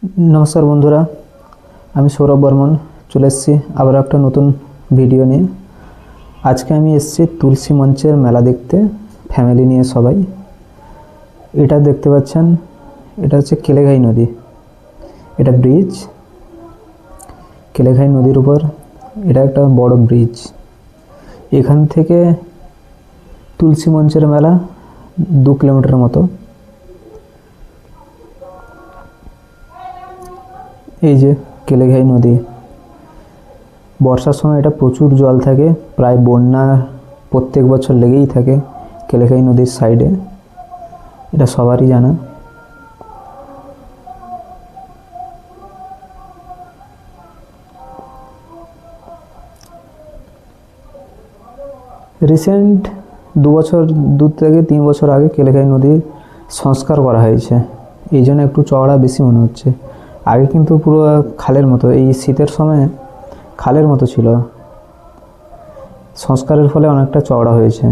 नमस्कार बंधुरा আমি সৌরভ বর্মন চলে এসেছি আবার একটা নতুন ভিডিও নিয়ে। আজকে আমি এসেছি তুলসী মঞ্চের মেলা দেখতে ফ্যামিলি নিয়ে সবাই। এটা দেখতে পাচ্ছেন, এটা হচ্ছে কেলেঘাই নদী। এটা ব্রিজ, কেলেঘাই নদীর উপর এটা একটা বড় ব্রিজ। এখান থেকে তুলসী মঞ্চের মেলা 2 কিলোমিটার মতো। এই যে কেলেঘাই নদী, বর্ষার সময় এটা প্রচুর জল থাকে, প্রায় বন্যা প্রত্যেক বছর লেগেই থাকে কেলেঘাই নদীর সাইডে, এটা সবারই জানা। রিসেন্ট 2 থেকে 3 বছর আগে কেলেঘাই নদীর সংস্কার করা হয়েছে, এই জন্য একটু চওড়া বেশি মনে হচ্ছে। আগে কিন্তু পুরো খালের মতো, এই শীতের সময় খালের মতো ছিল, সংস্কারের ফলে অনেকটা চওড়া হয়েছে।